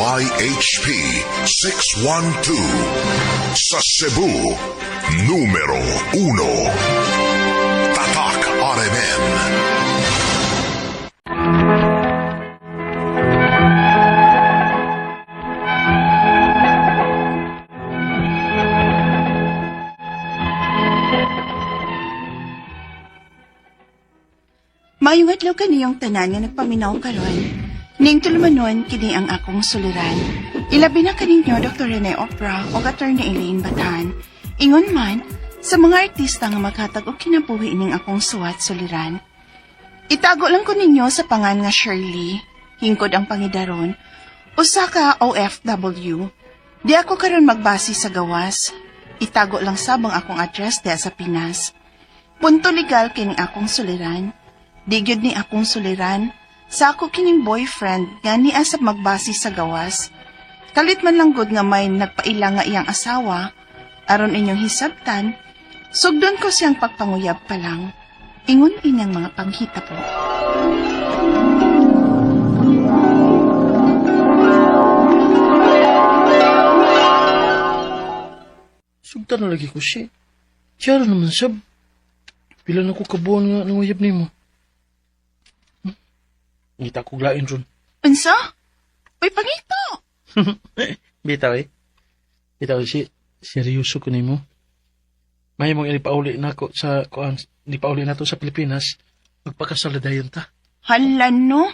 DZYHP 612 sa Cebu, numero 1. Tatak RMN. Mayong adlaw kaniyong tanan nga nagpaminaw karon. Ning tulumanon kini ang akong suliran. Ilabi na kaninyo Dr. Rene Opera o Attorney Elaine Batan. Ingon man sa mga artista nga maghatag og kinabuhi ning akong suwat suliran. Itago lang ko ninyo sa pangan nga Shirley, hingkod ang pangidaron, usa ka OFW. Di ako karon magbase sa gawas. Itago lang sabang akong address diha sa Pinas. Punto legal kining akong suliran. Di gyud ni akong suliran, sa ako kining boyfriend nga ni asap magbase sa gawas. Kalit man lang gud nga may nagpaila nga iyang asawa, aron inyong hisabtan, sugdon ko siyang pagpanguyab pa lang. Ingon inyang mga panghita po. Sugtan na lagi ko siya. Tiyara naman sab. Pila na ko kabuan nga nanguyab ni mo. Ngita ko glain ron. Unsa? Uy, pangito! Bitaw eh. Bitaw si seryoso ko ni mo. May mong inipauli na ko sa kuan, inipauli na to sa Pilipinas. Magpakasal dayon ta. Hala no?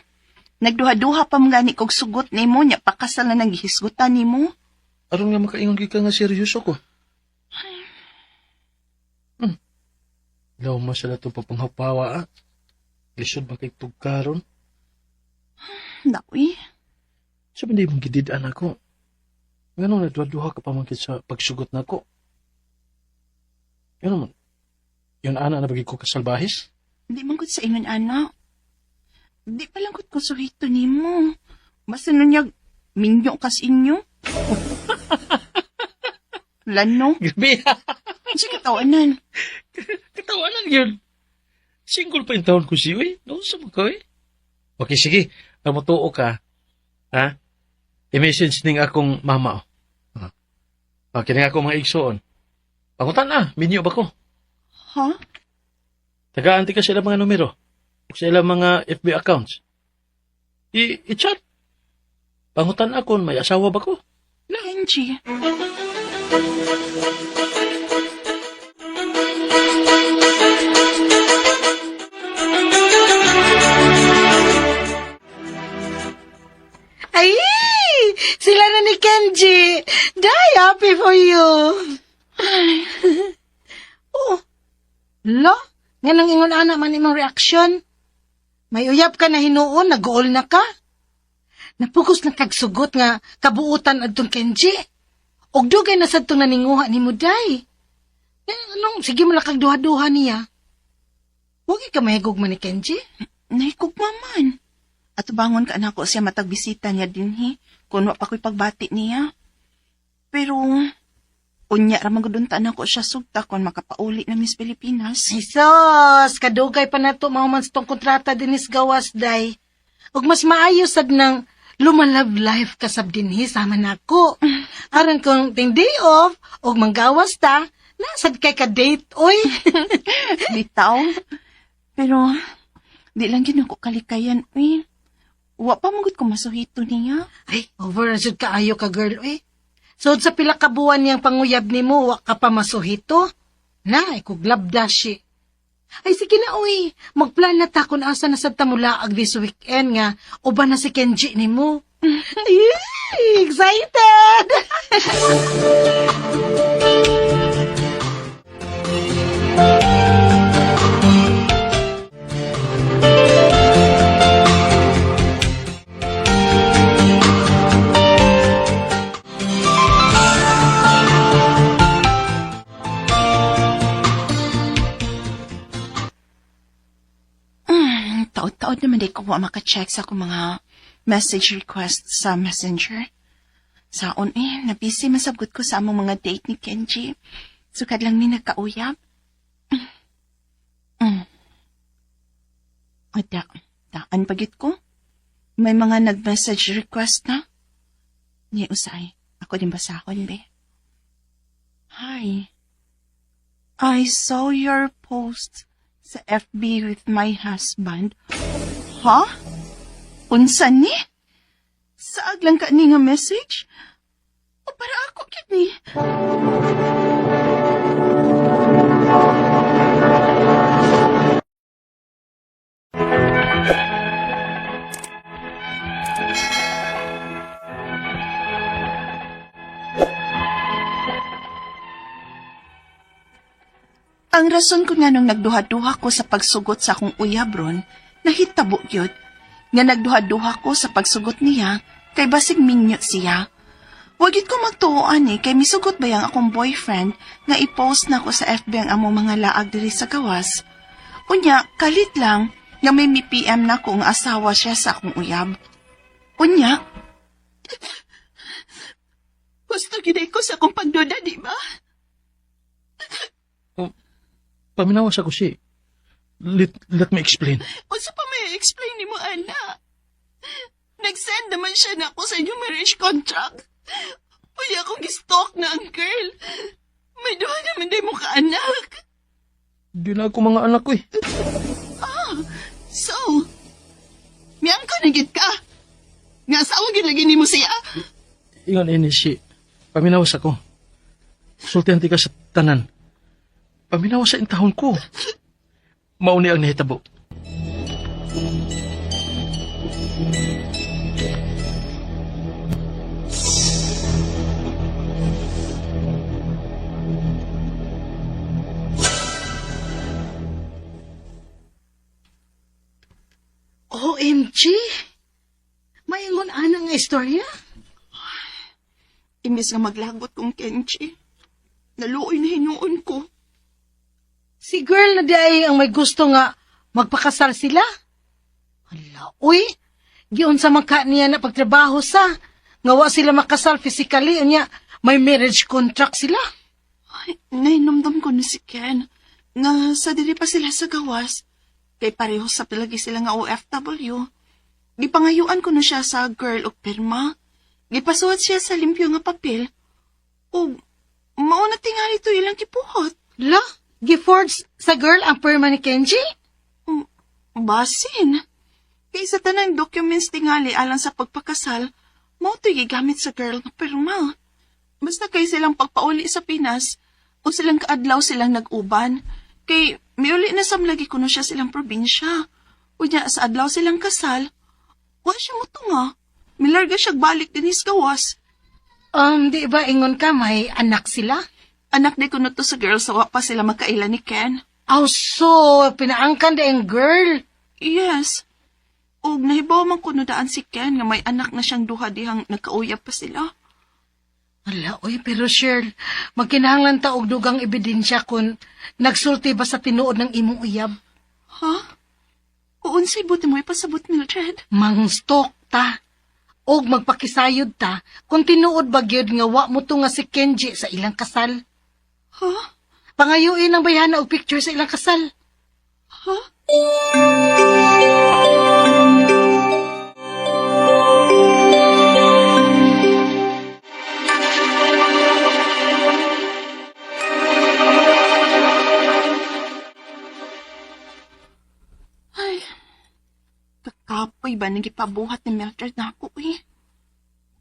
Nagduha-duha pa mga ni kog sugot ni mo, nya pakasal na naghihisgutan ni mo. Aron nga makaingon ka nga seryoso ko. Law masala to papanghapawa ah. Lisod makitugkaron. Nawi, Sabi hindi mong gididaan ako. Ganun nagduha-duha ka pamangkit sa pagsugot na ko. Ganun man. Yun ana na bagi ko kasalbahis? di man gud sa ingon anak. Di pa lang gud ko suhito ni mo. Basta nun niya, minyo kas inyo. Lano? Grabe ha. Sige, tawanan. Katawanan yun. Single pa yung taon ko siya eh. Noon sa mga eh. Okay, sige. Ang matuo ka. Ha? I-message ning akong mama. Oh. Okay, ning akong mga igsoon. Pangutan na. Minyo ba ko? Ha? Tagaan ka sila mga numero. Sa ilang mga FB accounts. I-chat. Pangutan ako. May asawa ba ko? Kenji. Ay! Sila na ni Kenji. Die happy for you. Oh. Lo? Nga nang ingon ana man imong reaksyon. May uyab ka na hinuon, nag-goal na ka. Napugos na kagsugot nga kabuutan adtong Kenji. Og dugay na sad tong naninguha ni mo, day. Anong, sige mo lang kagduha-duha niya. Huwag ka mahigog man ni Kenji. Naikugmaman. At bangon ka na ko siya matagbisita niya din kung wa pa ko'y pagbati niya. Pero, unya ra maguduntan ako siya sugta kung makapauli na Miss Pilipinas. Isos, kadugay pa na to mahuman sa tong kontrata dinis gawas, day. Ug mas maayo sad nang lumalove life kasab dinhi sama nako. Aron kung ting day off, ug manggawas ta, nasad kay ka-date, oy. Bitaw. Pero, di lang yun ako kalikayan, uy. Wa pa magud ko masuhito niya. Ay, over na jud kaayo ka girl, oy. So sa pila ka buwan niyang panguyab nimo, wa ka pa masuhito. Na, ikuglabda si. Ay, sige na, uy. Magplan na ta kung asa na sa tamulaag this weekend nga. Uba na si Kenji ni mo. Ay, excited! Taod-taod naman di ko wa maka-check sa akong mga message request sa Messenger. Saon nabisi masabgot ko sa among mga date ni Kenji. Sukad lang ni nagkauyab. Daan pagit ko. May mga nag-message request na. Ni usay, ako din basahon, be. Hi. I saw your post sa FB with my husband. Ha? Unsa ni? Saag lang ka ni nga message? O para ako kini? Ang rason ko nga nung nagduha-duha ko sa pagsugot sa akong uyabron, nahitabo gyud nga nagduha-duha ko sa pagsugot niya kay basig minyo siya. Wagit ko magtuoan kay misugot ba yang akong boyfriend nga i-post na ko sa FB ang among mga laag diri sa gawas. Unya, kalit lang nga may PM na ko nga asawa siya sa akong uyab. Unya, gusto giday ko sa akong pagduda, di ba? Paminawas ako si. Let me explain. Unsa pa may explain ni mo, Ana? Nag-send naman siya na ako sa inyong marriage contract. Uy, akong gistalk na ang girl. May duha naman day mo ka-anak. Di na ako mga anak ko eh. So, miyang ka na gid ka. Nga asawa gid lagi ni mo siya. Ingon ini si. Paminawas ako. Sultihan ti ka sa tanan. Paminawas sa intahon ko. Mauni ang nahitabo. OMG! Maingon anang nga istorya? Imbis nga maglagot kong Kenchi, naluoy na hinuon ko. Si girl na di ay ang may gusto nga magpakasal sila? Hala, uy! Giyon sa magka niya na pagtrabaho sa. Ngawa sila makasal physically, unya may marriage contract sila. Ay, nainomdom ko na si Ken, nga sa diri pa sila sa gawas. Kay pareho sa palagi sila nga OFW. Gipangayuan ko na siya sa girl o pirma. Gipasuot siya sa limpyo nga papel. O, mauna tingali to ilang kipuhot. La, giforge sa girl ang perma ni Kenji? Basin. Kay sa tanang documents tingali alang sa pagpakasal, mao to'y gigamit sa girl nga pirma. Basta kay silang pagpauli sa Pinas, o silang kaadlaw silang nag-uban, kay miuli na samlagi kuno siya silang probinsya. Unya sa adlaw silang kasal, wa siya motunga. Milarga siya balik din is gawas. Di ba ingon ka may anak sila? Anak di kuno to sa girl sa wa pa sila magkaila ni Ken. Oh, so, pinaangkan da yung girl. Yes. Og nahibaw man kuno daan si Ken nga may anak na siyang duha dihang nagkauyab pa sila. Ala, oy, pero Cheryl, magkinahanglan ta og dugang ebidensya kung nagsulti ba sa tinuod ng imong uyab. Ha? Uunsay buti mo ipasabot, Mildred? Mangstok ta. Og magpakisayod ta kung tinuod ba gyud nga wa mo to nga si Kenji sa ilang kasal. Ha? Pangayuin ang bayana og picture sa ilang kasal. Ha? Ay, kakapoy ba nagipabuhat ni Mildred na ako eh?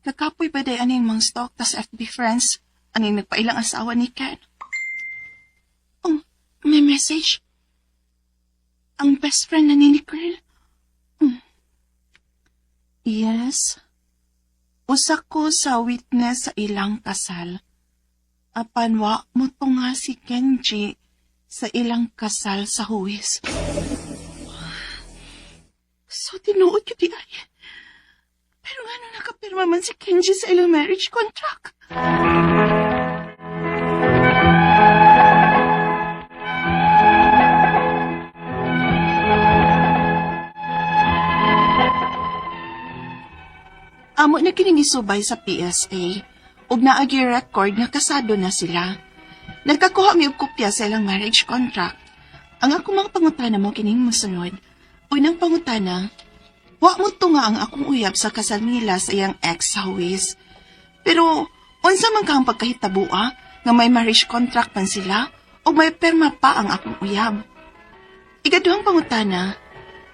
Kakapoy ba day aning mga stalk tas FB friends aning nagpailang asawa ni Ken? Oh, may message. Ang best friend na ni Nicole. Yes. Usa ko sa witness sa ilang kasal. Apan wa mo to nga si Kenji sa ilang kasal sa huwis. So, tinuod ko di ay. Pero ano nakapirma man si Kenji sa ilang marriage contract? Amo na kiningisubay sa PSA ug naagi record nga kasado na sila. Nagkakuha mi og kopya sa ilang marriage contract. Ang ako mga pangutana mo kining mosunod. Unang pangutana, wa mo to nga ang akong uyab sa kasal nila sa iyang ex sa huwis. Pero, unsa man kang pagkahitabua nga may marriage contract man sila o may perma pa ang akong uyab. Ikaduhang pangutana,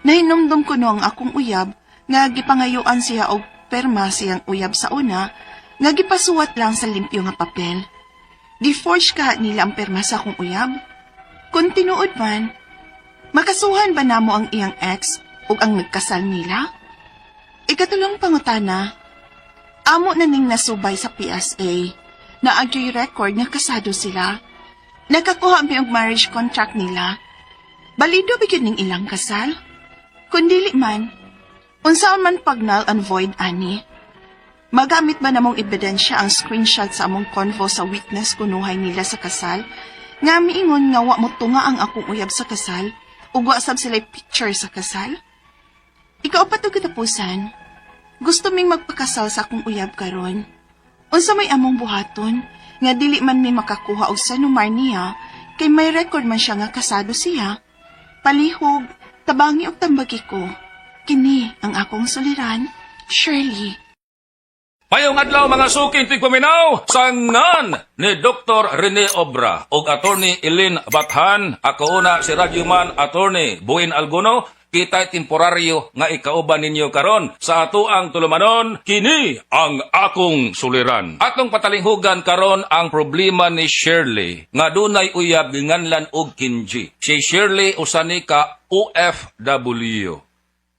nahinumdum ko no ang akong uyab nga gipangayuan siya og perma siyang uyab sa una nga gipasuwat lang sa limpyo nga papel. Gi-forge ka nila ang perma sa akong uyab. Kung tinuod man, makasuhan ba namo ang iyang ex ug ang nagkasal nila? Ikatulong pangutana, amo na ning nasubay sa PSA na agyo'y record nga kasado sila. Nakakuha mi og marriage contract nila. Balido ba yun ning ilang kasal? Kung dili man, unsaon man pag null and void ani? Magamit ba namong ebidensya ang screenshot sa among convo sa witness kunuhay nila sa kasal? Nga miingon nga wa mo tunga ang akong uyab sa kasal ug wa sab sila picture sa kasal? Ika-upat og katapusan, gusto ming magpakasal sa akong uyab karon. Unsa may among buhaton nga dili man mi makakuha og sanumar niya kay may record man siya nga kasado siya. Palihog, tabangi og tambagi ko. Kini ang akong suliran, Shirley. Payong adlaw mga suking tigpaminaw, sangan ni Dr. Rene Obra ug Attorney Eileen Bathan, ako una si Radyoman Attorney Buin Alguno, kita'y temporaryo nga ikauban ninyo karon sa atuang tulumanon, kini ang akong suliran. Atong patalinghugan karon ang problema ni Shirley nga dunay uyab nganlan og Kinji. Si Shirley usani ka OFW.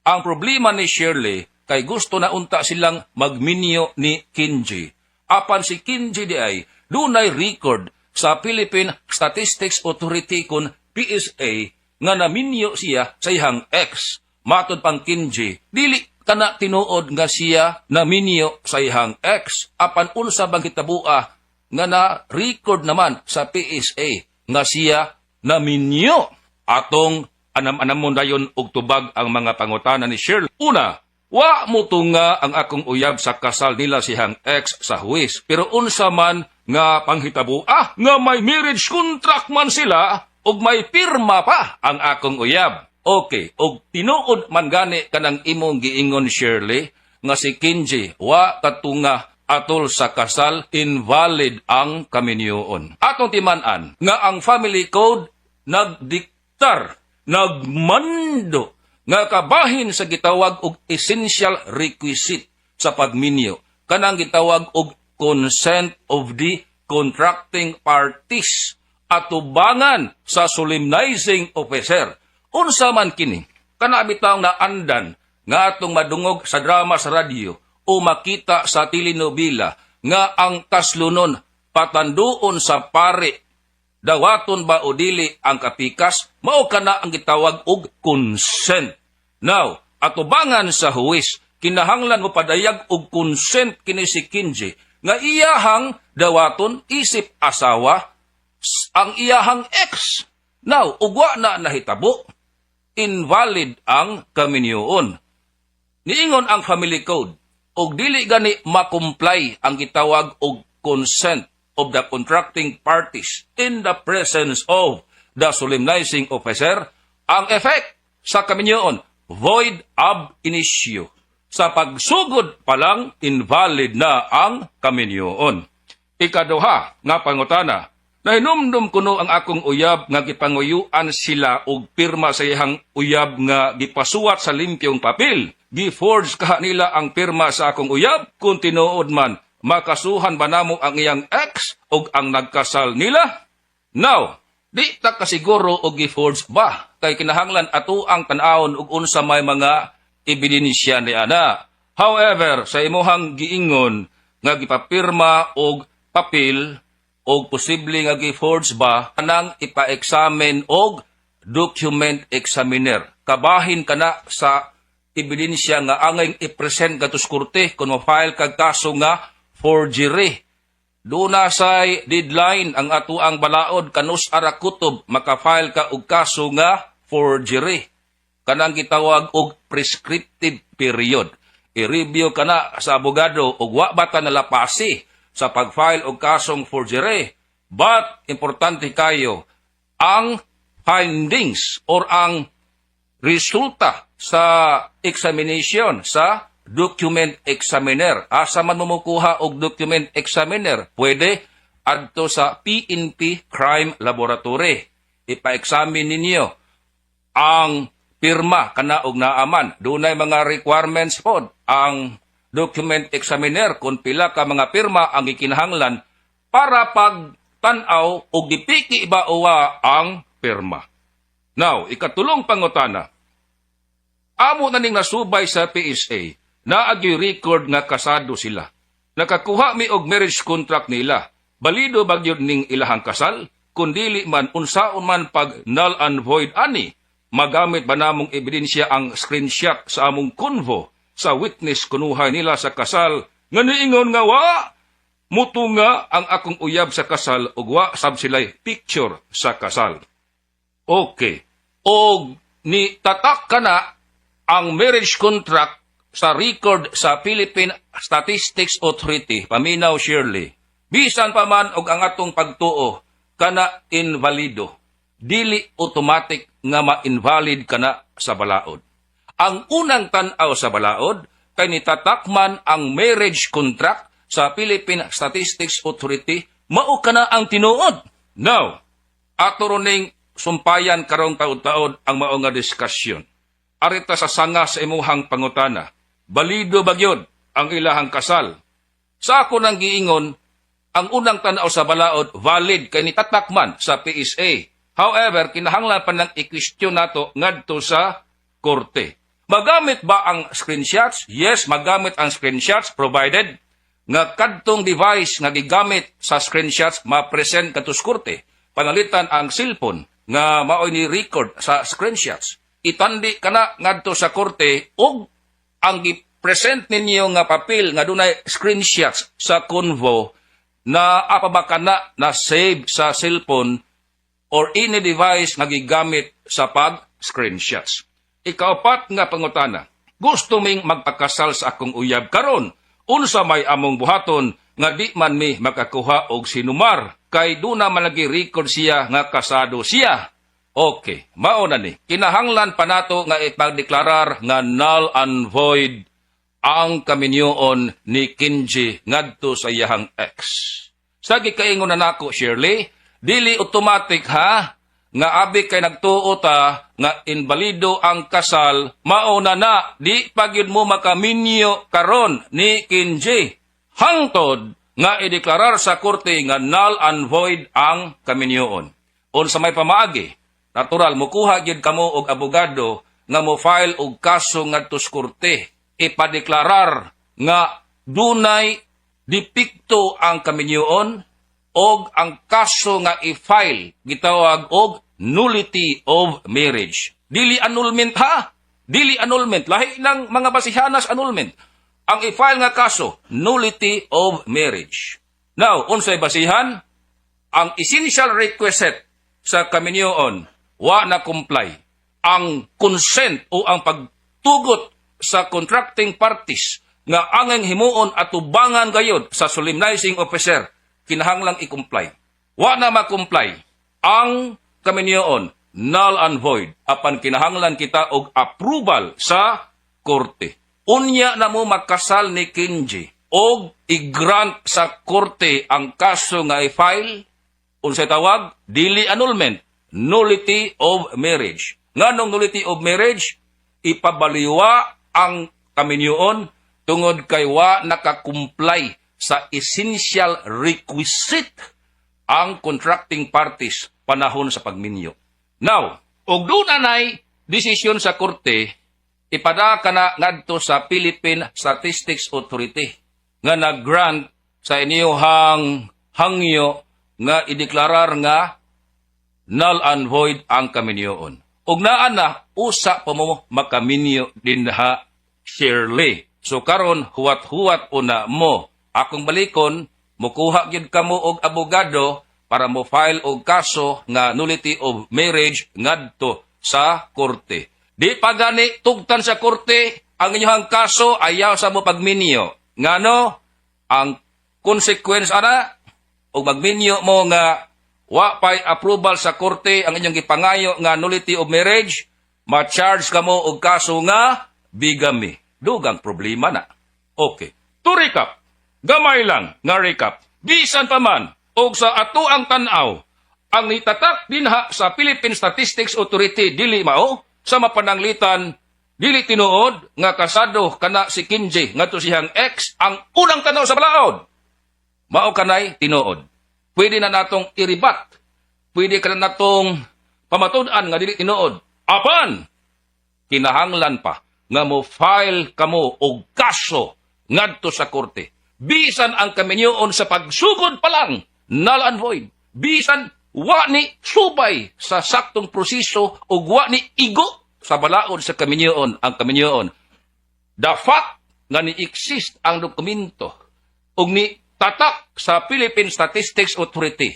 Ang problema ni Shirley kay gusto na unta silang magminyo ni Kinji. Apan si Kinji di ay dunay record sa Philippine Statistics Authority kun PSA nga naminyo siya sa iyang ex. Matod pang Kinji, dili kana tinuod nga siya naminyo sa iyang ex. Apan unsa bang kitabua nga na-record naman sa PSA nga siya naminyo. Atong anam-anamon dayon og tubag ang mga pangutana ni Shirley. Una, wa mo tunga ang akong uyab sa kasal nila siyang ex sa huwis. Pero unsa man nga panghitabo, nga may marriage contract man sila, ug may pirma pa ang akong uyab. Okay, ug tinuod man gani kanang imong giingon Shirley, nga si Kinji, wa katunga atol sa kasal, invalid ang kaminyoon. Atong timan-an, nga ang family code nagdiktar, nagmando, nga kabahin sa gitawag og essential requisite sa pagminyo, kanang gitawag og consent of the contracting parties, atubangan sa solemnizing officer. Unsa man kini, kana bitaw na andan nga atong madungog sa drama sa radyo o makita sa telenovela nga ang kaslunon patanduon sa pare, dawaton ba o dili ang kapikas, mao kana ang gitawag og consent. Now, atubangan sa huwis, kinahanglan mo padayag og consent kini si Kinji nga iyahang dawaton isip asawa ang iyahang ex. Now, ugwa na nahitabo, invalid ang kaminyoon. Niingon ang family code, og dili gani makomply ang gitawag og consent of the contracting parties in the presence of the solemnizing officer, ang effect sa kaminyoon, void ab initio. Sa pagsugod pa lang, invalid na ang kaminyoon. Ikaduha nga pangutana, nahinumdum kuno ang akong uyab nga gipanguyuan sila og pirma sa iyang uyab nga gipasuwat sa limpyong papel. Giforge ka nila ang pirma sa akong uyab, kung tinuod man, makasuhan ba namo ang iyang ex o ang nagkasal nila? Now, di ta kasiguro og giforge ba? Kay kinahanglan ato ang tan-awon og unsa may mga ebidensya ni ana. However, sa imuhang giingon nga gipapirma og papel og posible nga giforge ba, kanang ipa-examine og document examiner. Kabahin kana sa ebidensya nga angay i-present katus korte kung ma-file kag kaso nga forgery. Doon say deadline ang ato ang balaod kanus ara kutob maka-file ka og kaso nga forgery. Kanang gitawag og prescriptive period. I-review kana sa abogado og wa ba ta nalapasi sa pag-file og kasong forgery. But importante kayo ang findings or ang resulta sa examination sa document examiner. Asa man mo mukuha og document examiner? Pwede adto sa PNP Crime Laboratory. Ipa-examine ninyo ang pirma kana og naaman. Dunay mga requirements pod ang document examiner kung pila ka mga pirma ang ikinahanglan para pag tan-aw og dipiki ba uwa ang pirma. Now, ikatulong pangutana. Amo na ning nasubay sa PSA na agi record nga kasado sila. Nakakuha mi og marriage contract nila. Balido ba gyud ning ilahang kasal? Kundili man unsaon man pag null and void ani, magamit ba namong ebidensya ang screenshot sa among convo sa witness kunuhay nila sa kasal nga niingon nga wa muto nga ang akong uyab sa kasal ug wa sab sila'y picture sa kasal. Okay. Og ni tatak kana ang marriage contract sa record sa Philippine Statistics Authority, paminaw Shirley. Bisan pa man og ang atong pagtuo kana invalido, dili automatic nga ma-invalid kana sa balaod. Ang unang tan-aw sa balaod kay nitatakman ang marriage contract sa Philippine Statistics Authority, mao kana ang tinuod. Now, ato ning sumpayan karong taud-taud ang mao nga diskusyon. Arita sa sanga sa imuhang pangutana, balido ba gyud ang ilahang kasal? Sa ako nang giingon, ang unang tan-aw sa balaod valid kay nitatakman sa PSA. However, kinahanglan pa nang i-question nato ngadto sa korte. Magamit ba ang screenshots? Yes, magamit ang screenshots provided nga kadtong device nga gigamit sa screenshots ma-present kadto sa korte. Panalitan ang cellphone nga maoy ni record sa screenshots. Itandi kana ngadto sa korte ug ang gi-present ninyo nga papel nga dunay screenshots sa convo na apabaka na save sa cellphone or any device nga gigamit sa pag-screenshots. Ikaapat nga pangutana, gusto ming magpakasal sa akong uyab karon, unsa may among buhaton nga di man mi makakuha og sinumar, kay duna malagi record siya nga kasado siya. Okay, mao na ni. Kinahanglan pa nato nga ipagdeklarar nga null and void ang kaminyoon ni Kenji ngadto sa iyahang ex. Sa gikaingon na nako, Shirley, dili automatic ha, nga abi kay nagtuo ta nga invalido ang kasal, mao na di pagyud mo makaminyo karon ni Kenji. Hangtod nga ideklarar sa korte nga null and void ang kaminyoon. Unsa may pamaagi, natural mukuha gyud kamo og abogado nga mo file og kaso ngadto sa korte. Ipadeklarar nga dunay dipikto ang kaminyoon og ang kaso nga i-file gitawag og nullity of marriage. Dili annulment ha? Dili annulment. Lahi ng mga basihanas annulment. Ang i-file nga kaso, nullity of marriage. Now, unsay basihan? Ang essential requisite sa kaminyoon, wa na comply. Ang consent o ang pagtugot sa contracting parties nga angeng himuon at tubangan gayod sa solemnizing officer, kinahanglang i-comply. Wa na ma-comply ang kaminyoon, null and void, apan kinahanglan kita og approval sa korte. Unya na mo makasal ni Kenji og i-grant sa korte ang kaso nga i-file, unsay tawag, dili annulment, nullity of marriage. Nganong nullity of marriage? Ipabaliwa ang kaminyoon tungod kay wa nakakumply sa essential requisite ang contracting parties panahon sa pagminyo. Now, og doon anay desisyon sa korte, ipada ka na ngadto sa Philippine Statistics Authority nga nag-grant sa inyong hangyo nga ideklarar nga null and void ang kaminyoon. Og naa na, usa pa mo makaminyo din ha, Shirley. So karon huwat-huwat una mo. Akong balikon, mukuha gyud kamo og abogado para mo file og kaso nga nullity of marriage ngadto sa korte. Di pa gani tugtan sa korte ang inyong kaso ayaw sa mo pagminyo. Ngano ang consequence ana og magminyo mo nga wa pay approval sa korte ang inyong gipangayo nga nullity of marriage, ma-charge kamo og kaso nga bigamy. dugang problema na. Okay. To recap, gamay lang nga recap. Bisan pa man, og sa ato ang tanaw, ang nitatak dinha sa Philippine Statistics Authority dili mao, sa mapananglitan, dili tinuod nga kasado kana si Kinji ngadto siyang ex ang unang tanaw sa balaod. Mao kanay tinuod. Pwede na natong iribat. Pwede ka na natong pamatud-an nga dili tinuod. Apan, kinahanglan pa nga mo file kamo og kaso ngadto sa korte. Bisan ang kaminyoon sa pagsugod pa lang, null and void. Bisan wa ni subay sa saktong proseso o wa ni igo sa balaod sa kaminyoon ang kaminyoon. The fact nga ni-exist ang dokumento o ni tatak sa Philippine Statistics Authority,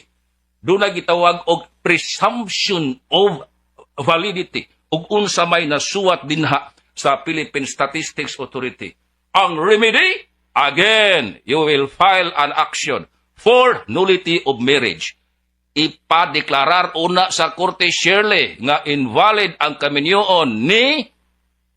doon na gitawag og presumption of validity ug unsa may nasuwat dinha sa Philippine Statistics Authority. Ang remedy, again, you will file an action for nullity of marriage. Ipadeklarar una sa Korte Shirley nga invalid ang kaminyoon ni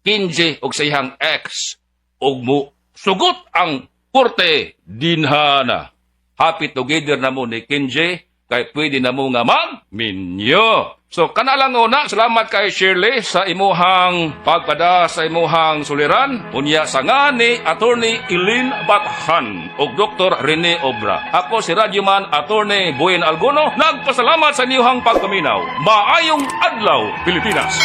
Kinji og sa iyang ex ug mo sugot ang Korte dinhana. Happy together na mo ni Kinji kay pwede na mo nga magminyo. So, kana lang una, salamat kay Shirley sa imuhang pagpada sa imuhang suliran. Unya sa nga ni Attorney Eileen Bathan o Dr. Rene Obra. Ako si Radyoman Attorney Buen Alguno. Nagpasalamat sa inyong pagpaminaw. Maayong adlaw, Pilipinas!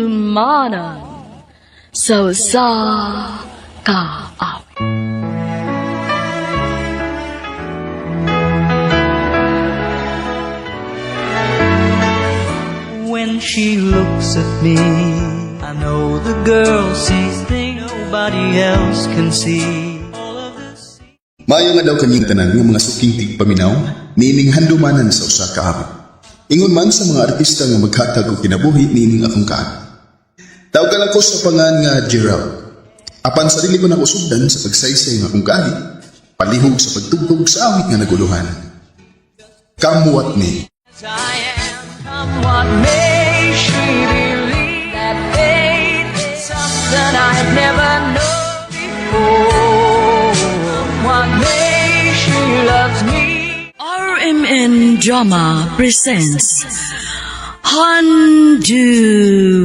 Handumanan so sa kaawit. When she looks at me, I know the girl sees things nobody else can see. Maayo nga daw kanyang tanan nga mga suking tigpaminaw, niining handumanan sa usa ka hapon. Ingon man sa mga artista nga maghatag og kinabuhi niining akong kaan. Tawag ko sa pangan nga Gerald. Apan sa dili ko na kusugdan sa pagsaysay nga akong kaani, palihog sa pagtugtog sa awit nga naguluhan. Kamuwat ni. What makes she believe that faith is something I've never known before? What makes she loves me? RMN Drama presents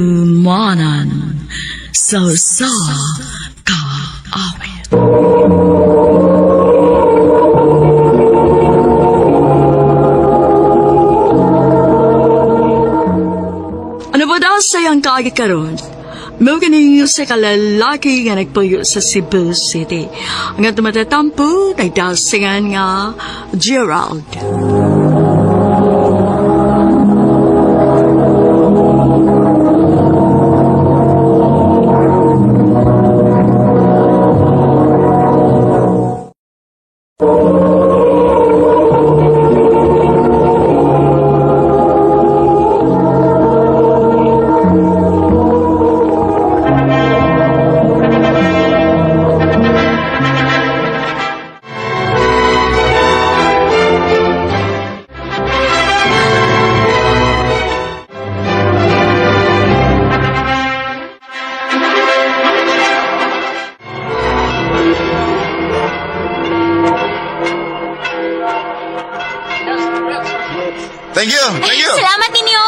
Handumanan so sa kaawit. Ano ba daw sayang kaagi karon? Mo ganing sa kalalaki nga nagpuyo sa Cebu City. Ang ato matatampo, nagdasingan nga Gerald. Thank you! Thank you! Salamat ninyo!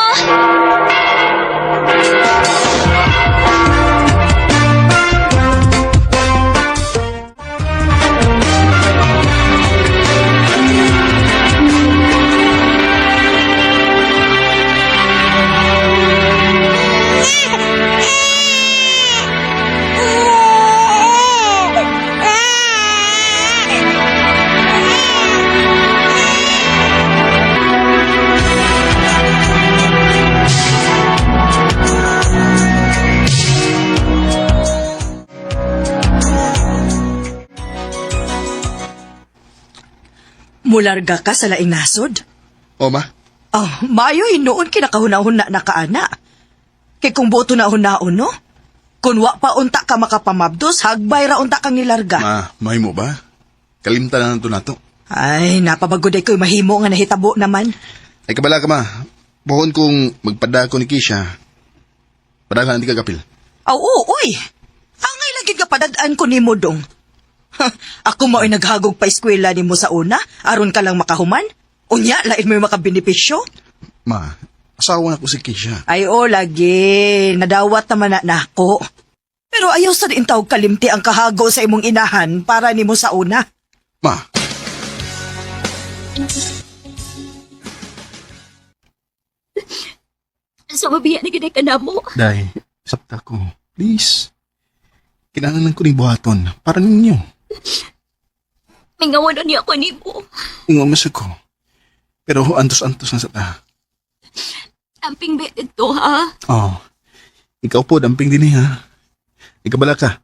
Mularga ka sa laing nasod? O ma, Oh, maayo hinuon kinakahuna-huna na kaana. Kay kung buto na hunaon, no? Kung wa pa unta ka makapamabdos, hagbay ra unta kang nilarga. Ma, mahimo ba? Kalimtan na nato. Ay, napabagoday ko'y mahimo nga nahitabo naman. Ay kabala ka ma. Pohon kong magpada ko ni Kisha. Padaghan di ka kapil. Aw, uy! Angay lagi ka padadaan ko ni mo dong. Ako mao'y naghagog pa eskwela ni mo sa una, aron ka lang makahuman. Unya, lain mo yung makabenepisyo. Ma, asawa na ko si Kisha. Ay, lagi. Nadawat naman na ako. Pero ayaw sa rin tawag kalimti ang kahago sa imong inahan para ni mo sa una. Ma, Sa mabiya na gina ka na mo. day, sapta ko. Please. Kinahanglan ko ni buhaton para ninyo. Mingawan na niya ako ni mo. Ingon masag ko. Pero antos-antos na sa ta. Amping bet ito, ha? Oh, ikaw po, damping din ha. Ikabala ka.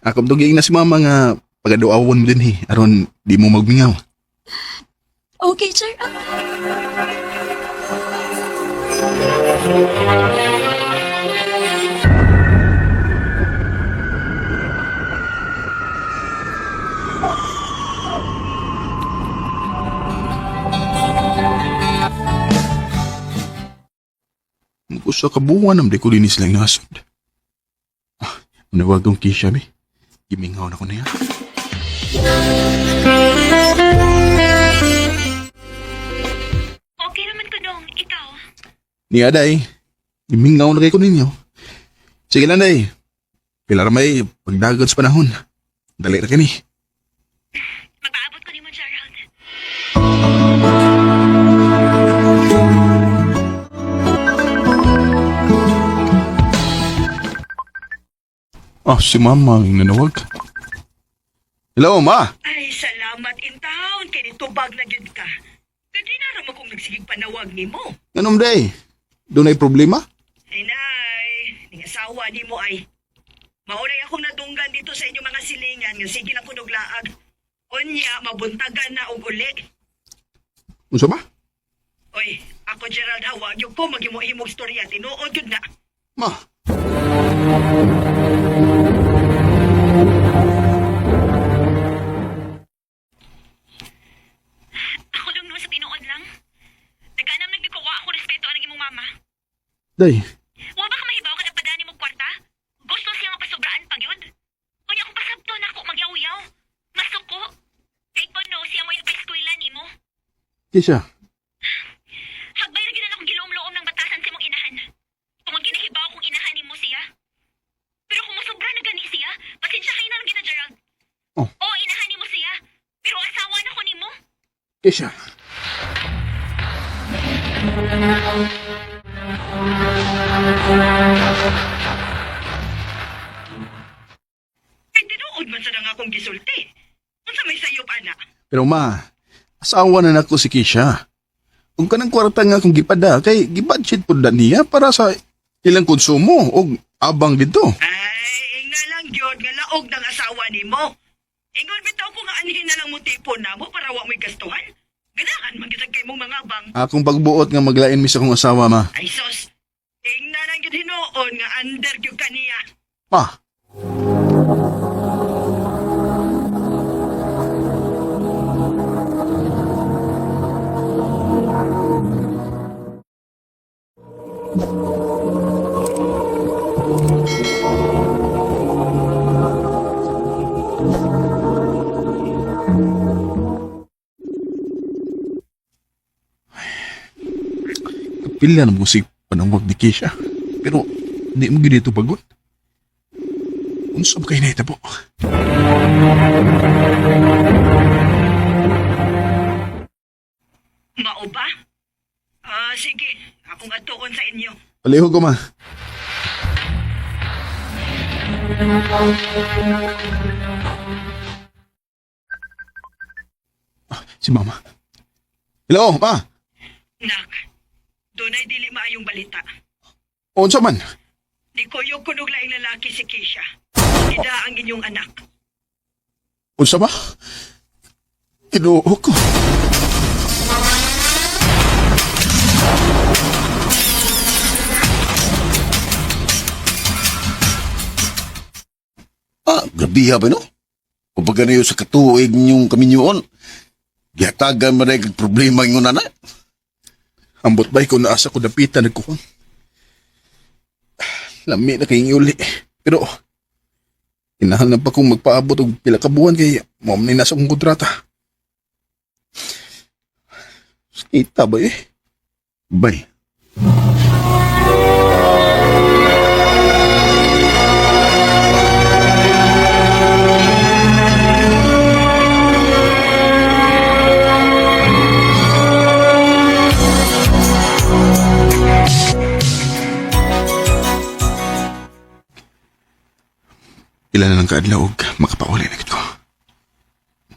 Ako tuging na si mama nga pagaduawon mo din aron di mo magmingaw. Okay, sir. Sa kabuuan nam di ko linis lang nasod. Manawag kong Kisha, be. Gimingaw na ko na yan. Okay naman ko dong, ikaw. Ni Aday, gimingaw na kayo ko ninyo. Sige lang, Day. Pilar may pagdagat sa panahon. Dali na kini. Magpaabot ko ni mo, Gerald. Si mama ang nanawag. Hello, ma. Ay, salamat in town. Kaya nitubag na gyud ka. Kadi na raman kung nagsigig panawag ni mo. Ganun, Day. Doon ay problema? Ay, nay. Ning asawa ni mo ay. Maulay akong nadunggan dito sa inyong mga silingan. Nga sige na kunog laag. Unya, mabuntagan na og uli. Unsa ba? Oy, ako Gerald Hawag. Yung ko magimo-himog storya. Tinuod yun na. Ma. Ako lang naman sa tinuod lang. Nagkanam nagkukuha ako respeto ang imong mama. Day, Wa ba ka mahibaw ka nagpadani mo kwarta? Gusto siya nga pasobraan pagyud. Unya kung pasabto na ako magyaw-yaw. Masuko. Kay Pano siya mo yung eskwela nimo. Kisha. Hagbay ra gyud na akong giloom-loom ng batasan sa imong inahan. Kung ang ginahibaw kong inahan nimo siya. Pero kung mosobra na gani siya, pasensya kayo na lang kita, Gerald. Oh. Oo, inahan nimo siya. Pero asawa na ko nimo. Kisha. Ay, tinuod man sa nang akong gisulti. Unsa may sayop, ana? Pero ma, asawa na nako si Kisha. Kung kanang kwarta nga akong gipada, kay gibudget po na niya para sa ilang konsumo o abang dito. Ay, ingna lang gyud nga laog ng asawa nimo. Ingon bitaw ko nga anhin na lang mo tipon namo para wa mo'y gastuhan. Ganahan man gyud kay mong mga bang. Akong pagbuot nga maglain mi sa akong asawa, ma. Ay sos. Ingna lang gyud hinuon nga under gyud kaniya. Ma, kapila na musik panawag ni Kisha. Pero, hindi mo ginito bagot. Unsa ba kayo naitabo? Mao ba? Sige. Akong atuon sa inyo. Paliho ko, ma. Si mama. Hello, ma. Nak, dunay dili maayong balita. Unsa man? Di kuyog kunog laing lalaki si Keisha. Ida ang inyong anak. Unsa ba? Kinuo ko. Grabe ha ba, no? O baga na yun sa katuig niyong kaminyoon. Gihatagan mo na yung problema yung nana. Ambot ba'y ko naasa ko dapitan nagkukon. Lami na kayong uli. Pero, inahalan pa kong magpaabot og pila ka buwan kay mom na nasa kong kontrata. Kita ba eh? Bay, Pila na lang kaadlaw og makapauli na ko.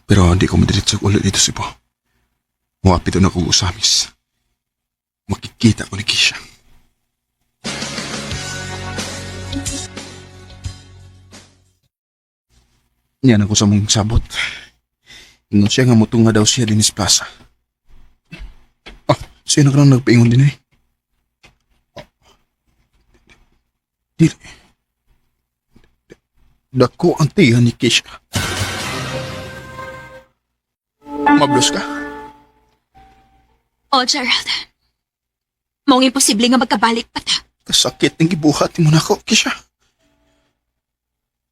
Pero hindi ko madiretso ulit dito si Po. Muapit na ko usamis. Makikita ko ni Kisha. Yan ako sa mong sabot. Ingon siya nga mutunga daw siya din sa plaza. Ah, sino ka lang nagpaingon din eh? Dili. Dako ang tiyan ni Kisha. Mablos ka? Oh, Gerald. Maong imposible nga magkabalik pa ta. Kasakit ng gibuhat mo na ako, Kisha.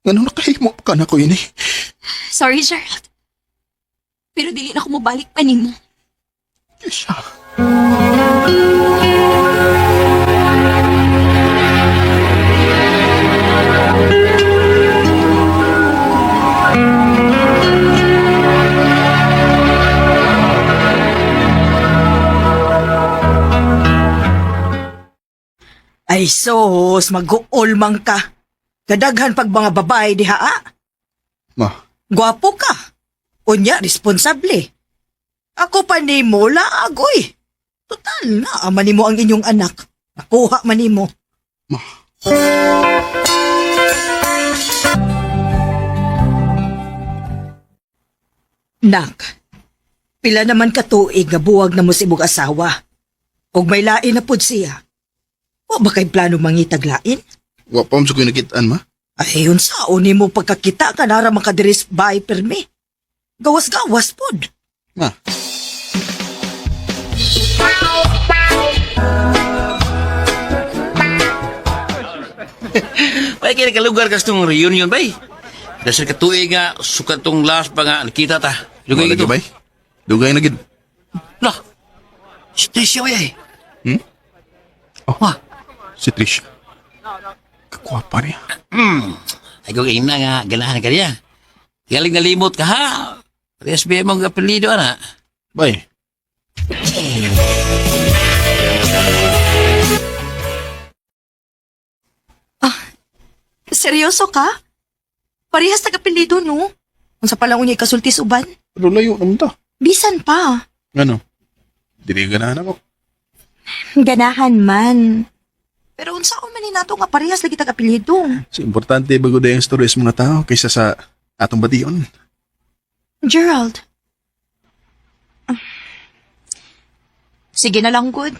Ganun nakahimo ka na ko yun eh. Sorry, Gerald. Pero dili na ko mabalik pa nimo. Kisha. Ay sos, mag-uol man ka. Kadaghan pag mga babae diha ah. Ma, Gwapo ka. Unya, responsable. Ako pa ni mo, laagoy. Total na, ama ni mo ang inyong anak. Nakuha man ni mo. ma. Nak, pila naman katuig nga buwag na mo si imong asawa. Og may lain na pud siya. O ba kay plano mangitag lain? Wapam sa ko nakitaan, ma. Ay, yun sa ni mo pagkakita ka nara makadiris by permi. Gawas-gawas pod. Ma. Bay, kaya nakalugar ka sa reunion, bay. Dasal ka tuig nga, sukat tong last pa nga, nakita ta. Lugay Wala ito. ka, bay? Dugay na gid. Lah, si Tricia, bay. Oh, Wah, si Trisha. Kakwapa niya. ay kung ina nga, ganahan ka niya. Galing nalimot ka, ha? Parehas ba mong apelido, ana? Bay, Seryoso ka? Parehas nag-apelido, no? Unsa pa lang unya ikasultis uban? pero layo naman ta. Bisan pa. Ano? Dili ganahan ako. Ganahan man. Pero unsa man ni nato nga parehas lagi tag-apelido? So, importante bago na yung story sa mga tao kaysa sa atong bation. Gerald. Sige na lang, good.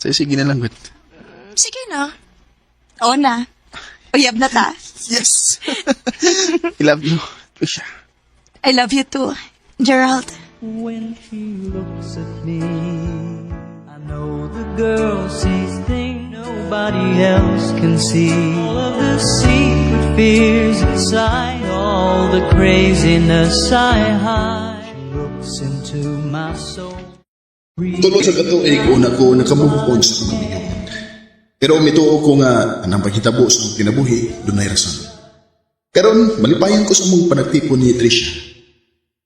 Sige na lang, good. Sige na. Oo na. Uyab na ta. Yes! I love you, Trisha. I love you too, Gerald. When she looks at me, I know the girl sees things nobody else can see. All of the secret fears inside, all the craziness I hide. She looks into my soul. Tulong sa katuig, una ko nakamove sa pagkabiyon. Pero mituo ko nga anang paghitabo sa akong kinabuhi, doon ay rason. Karon malipayan ko sa mong panagtipo ni Trisha.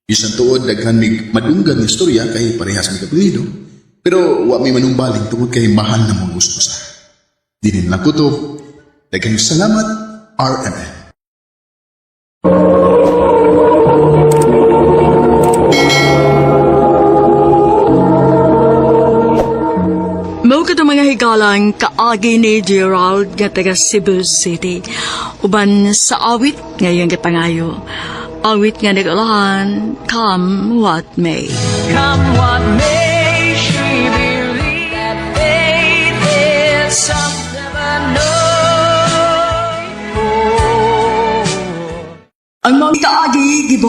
Bisan tuod daghan mig madunggan nga istorya kay parehas mig apelyido, pero wa may manumbaling tungod kay mahal na mong gusto sa. Dinin lang ko to. Daghang salamat, RMN. Mao ka mga higalang kaagi ni Gerald nga taga Cebu City. Uban sa awit ngayong gipangayo. Awit nga nagulahan, come what may. Come what may, she believed that faith is something I know.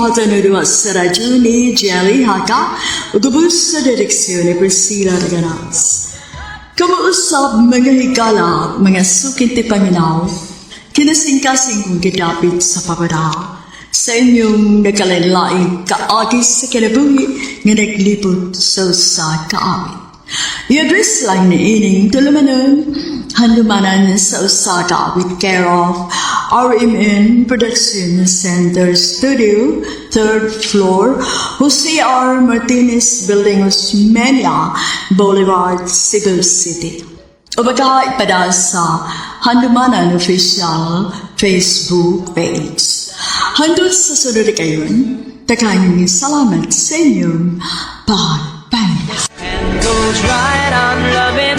buhatan na sa radyo ni Jelly Haka, utubos sa direksyon ni Priscilla Raganas. Kamuusap mga higala, mga sukin ti Paminaw, kinasingkasing kong gidapit sa papada, sa inyong nakalanlaing kaagis sa kinabuhi nga naglipot sa kaamin. I-address lang ni ining tulumanon, handumanan sa Osaka with care of RMN Production Center Studio, 3rd floor, Jose R. Martinez Building, Osmeña Boulevard, Cebu City. O baka ipada sa Handumanan Official Facebook page. Handol sa sunod kayon, takangin salamat sa inyong pagpangita. And goes right on loving